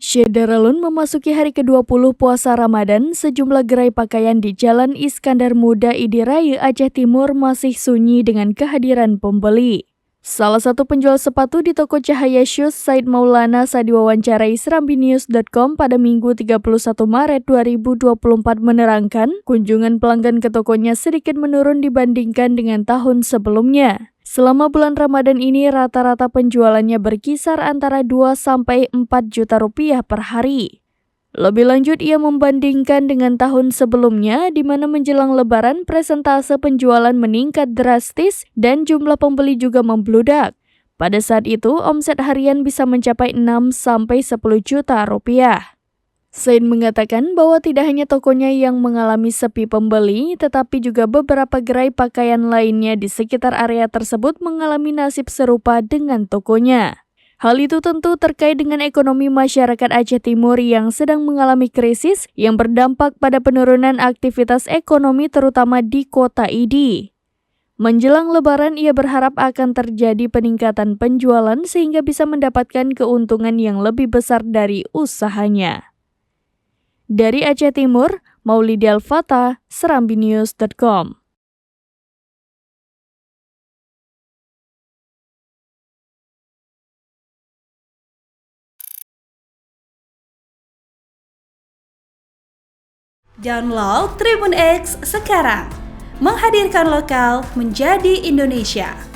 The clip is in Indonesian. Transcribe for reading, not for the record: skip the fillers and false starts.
Syederalun memasuki hari ke-20 puasa Ramadan, sejumlah gerai pakaian di Jalan Iskandar Muda Idiraya, Aceh Timur masih sunyi dengan kehadiran pembeli. Salah satu penjual sepatu di toko Cahaya Shoes, Said Maulana, saat diwawancarai serambinews.com pada Minggu 31 Maret 2024 menerangkan, kunjungan pelanggan ke tokonya sedikit menurun dibandingkan dengan tahun sebelumnya. Selama bulan Ramadan ini rata-rata penjualannya berkisar antara 2-4 juta rupiah per hari. Lebih lanjut, ia membandingkan dengan tahun sebelumnya di mana menjelang Lebaran presentase penjualan meningkat drastis dan jumlah pembeli juga membludak. Pada saat itu, omset harian bisa mencapai 6-10 juta rupiah. Said mengatakan bahwa tidak hanya tokonya yang mengalami sepi pembeli, tetapi juga beberapa gerai pakaian lainnya di sekitar area tersebut mengalami nasib serupa dengan tokonya. Hal itu tentu terkait dengan ekonomi masyarakat Aceh Timur yang sedang mengalami krisis yang berdampak pada penurunan aktivitas ekonomi terutama di kota Idi. Menjelang Lebaran, ia berharap akan terjadi peningkatan penjualan sehingga bisa mendapatkan keuntungan yang lebih besar dari usahanya. Dari Aceh Timur, Maulidi Al-Fatah, serambinews.com. Download Tribun X sekarang, menghadirkan lokal menjadi Indonesia.